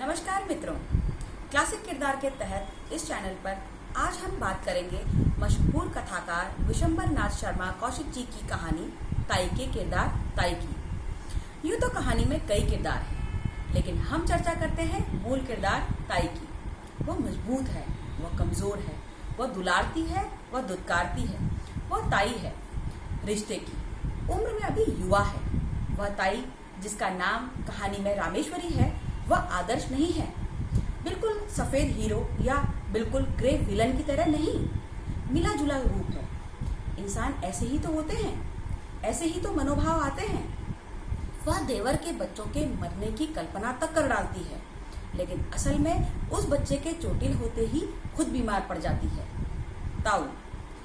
नमस्कार मित्रों, क्लासिक किरदार के तहत इस चैनल पर आज हम बात करेंगे मशहूर कथाकार विशंबर नाथ शर्मा कौशिक जी की कहानी ताई के किरदार ताई की। यूँ तो कहानी में कई किरदार हैं, लेकिन हम चर्चा करते हैं मूल किरदार ताई की। वो मजबूत है, वह कमजोर है, वह दुलारती है, वह दुत्कारती है, वह ताई है रिश्ते की, उम्र में अभी युवा है। वह ताई जिसका नाम कहानी में रामेश्वरी है, वह आदर्श नहीं है, बिल्कुल सफेद हीरो या बिल्कुल ग्रे विलन की तरह नहीं, मिला जुला रूप है। इंसान ऐसे ही तो होते हैं, ऐसे ही तो मनोभाव आते हैं। वह देवर के बच्चों के मरने की कल्पना तक कर डालती है, लेकिन असल में उस बच्चे के चोटिल होते ही खुद बीमार पड़ जाती है। ताऊ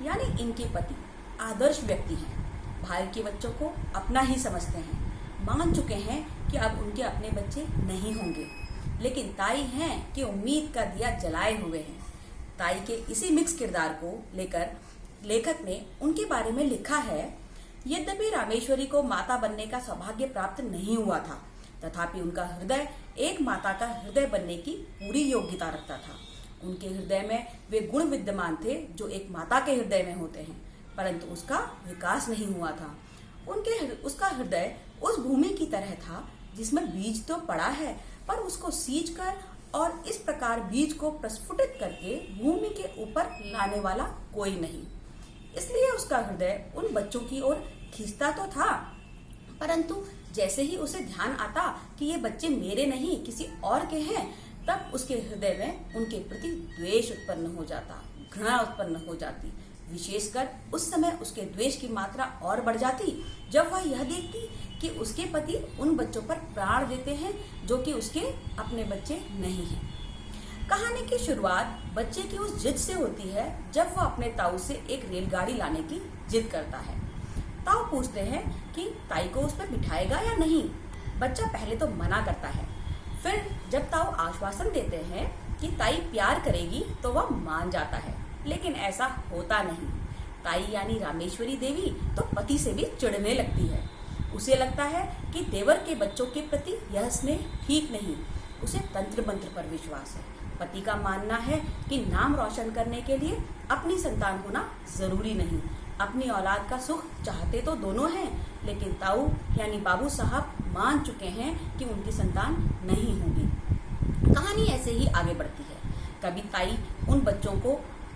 यानी इनके पति आदर्श व्यक्ति हैं, भाई के बच्चों को अपना ही समझते हैं, मान चुके हैं कि अब उनके अपने बच्चे नहीं होंगे, लेकिन ताई हैं कि उम्मीद का दिया जलाए हुए हैं। ताई के इसी मिक्स किरदार को लेकर लेखक ने उनके बारे में लिखा है, यद्यपि रामेश्वरी को माता बनने का सौभाग्य प्राप्त नहीं हुआ था, तथापि उनका हृदय एक माता का हृदय बनने की पूरी योग्यता रखता था। उनके हृदय में वे गुण विद्यमान थे जो एक माता के हृदय में होते हैं, परंतु उसका विकास नहीं हुआ था। उसका हृदय उस भूमि की तरह था जिसमें बीज तो पड़ा है, पर उसको सींच कर और इस प्रकार बीज को प्रस्फुटित करके भूमि के ऊपर लाने वाला कोई नहीं। इसलिए उसका हृदय उन बच्चों की ओर खींचता तो था, परंतु जैसे ही उसे ध्यान आता कि ये बच्चे मेरे नहीं किसी और के हैं, तब उसके हृदय में उनके प्रति द्वेष उत्पन्न हो जाता, घृणा उत्पन्न हो जाती। विशेषकर उस समय उसके द्वेष की मात्रा और बढ़ जाती जब वह यह देखती कि उसके पति उन बच्चों पर प्राण देते हैं जो कि उसके अपने बच्चे नहीं हैं। कहानी की शुरुआत बच्चे की उस जिद से होती है जब वह अपने ताऊ से एक रेलगाड़ी लाने की जिद करता है। ताऊ पूछते हैं कि ताई को उस पर बिठाएगा या नहीं। बच्चा पहले तो मना करता है, फिर जब ताऊ आश्वासन देते हैं कि ताई प्यार करेगी तो वह मान जाता है, लेकिन ऐसा होता नहीं। ताई यानी रामेश्वरी देवी तो पति से भी चिढ़ने लगती है। उसे लगता है कि देवर के बच्चों के प्रति यह स्नेह ठीक नहीं। उसे तंत्र मंत्र पर विश्वास है। पति का मानना है कि नाम रोशन करने के लिए अपनी संतान होना जरूरी नहीं। अपनी औलाद का सुख चाहते तो दोनों हैं, लेकिन ताऊ यानी बाबू साहब मान चुके हैं कि उनकी संतान नहीं होगी। कहानी ऐसे ही आगे बढ़ती है। कभी ताई उन बच्चों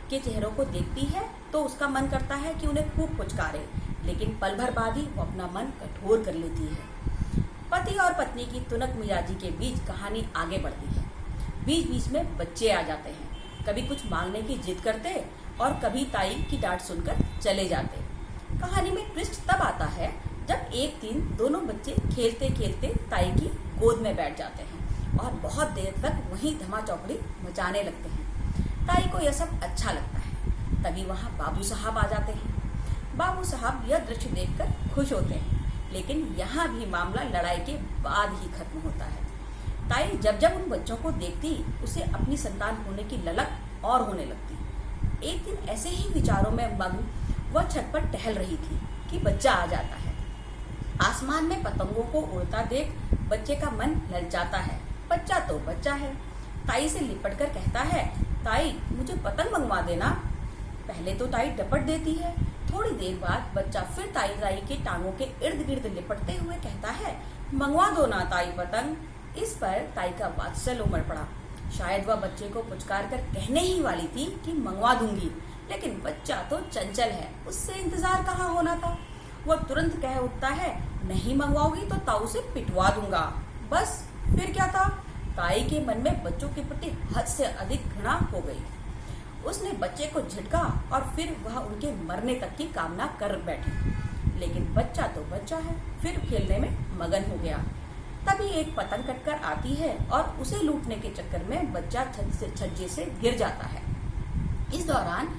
के चेहरों को देखती है तो उसका मन करता है कि उन्हें खूब पुचकारे, लेकिन पल भर बाद ही वो अपना मन कठोर कर लेती है। पति और पत्नी की तुनक मिजाजी के बीच कहानी आगे बढ़ती है। बीच बीच में बच्चे आ जाते हैं, कभी कुछ मांगने की जिद करते और कभी ताई की डांट सुनकर चले जाते। कहानी में ट्विस्ट तब आता है जब एक दिन दोनों बच्चे खेलते खेलते ताई की गोद में बैठ जाते हैं और बहुत देर तक वहीं धमाचौकड़ी मचाने लगते हैं। ताई को यह सब अच्छा लगता है। तभी वहाँ बाबू साहब आ जाते हैं। बाबू साहब यह दृश्य देखकर खुश होते हैं, लेकिन यहाँ भी मामला लड़ाई के बाद ही खत्म होता है। ताई जब जब उन बच्चों को देखती, उसे अपनी संतान होने की ललक और होने लगती। एक दिन ऐसे ही विचारों में मग्न वह छत पर टहल रही थी कि बच्चा आ जाता है। आसमान में पतंगों को उड़ता देख बच्चे का मन ललचाता है। बच्चा तो बच्चा है। ताई से लिपट कर कहता है, ताई मुझे पतंग मंगवा देना। पहले तो ताई डपट देती है। थोड़ी देर बाद बच्चा फिर ताई के टांगों के इर्द गिर्द लिपटते हुए कहता है, मंगवा दो ना ताई पतंग। इस पर ताई का वात्सल्य उमड़ पड़ा। शायद वह बच्चे को पुचकार कर कहने ही वाली थी कि मंगवा दूंगी, लेकिन बच्चा तो चंचल है, उससे इंतजार कहाँ होना था। वह तुरंत कह उठता है, नहीं मंगवाओगी तो ताऊ से पिटवा दूंगा। बस फिर क्या था, ताई के मन में बच्चों के प्रति हद से अधिक घृणा हो गई। उसने बच्चे को झटका और फिर वह उनके मरने तक की कामना कर बैठी, लेकिन बच्चा तो बच्चा है, फिर खेलने में मगन हो गया। तभी एक पतंग कटकर आती है और उसे लूटने के चक्कर में बच्चा छज्जे से गिर जाता है। इस दौरान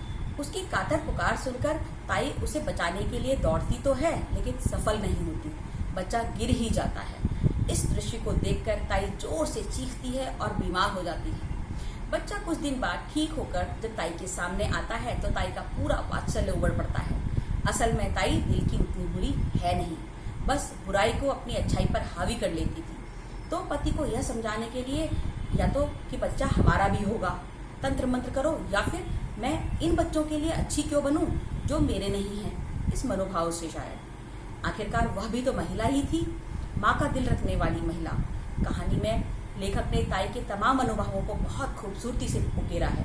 उसकी कातर पुकार सुनकर ताई उसे बचाने के लिए दौड़ती तो है, लेकिन सफल नहीं होती। बच्चा गिर ही जाता है। इस दृश्य को देखकर ताई जोर से चीखती है और बीमार हो जाती है। बच्चा कुछ दिन बाद ठीक होकर जब ताई के सामने आता है तो ताई का पूरा वात्सल्य उमड़ पड़ता है। असल में ताई दिल की उतनी बुरी है नहीं, बस बुराई को अपनी अच्छाई पर हावी कर लेती थी। तो पति को यह समझाने के लिए या तो कि बच्चा हमारा भी होगा, तंत्र मंत्र करो, या फिर मैं इन बच्चों के लिए अच्छी क्यों बनूं जो मेरे नहीं हैं, इस मनोभाव से शायद। आखिरकार वह भी तो महिला ही थी, माँ का दिल रखने वाली महिला। कहानी में लेखक ने ताई के तमाम अनुभवों को बहुत खूबसूरती से उकेरा है।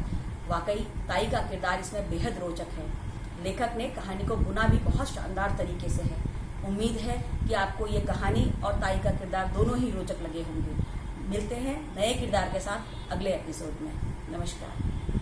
वाकई ताई का किरदार इसमें बेहद रोचक है। लेखक ने कहानी को बुना भी बहुत शानदार तरीके से है। उम्मीद है कि आपको ये कहानी और ताई का किरदार दोनों ही रोचक लगे होंगे। मिलते हैं नए किरदार के साथ अगले एपिसोड में। नमस्कार।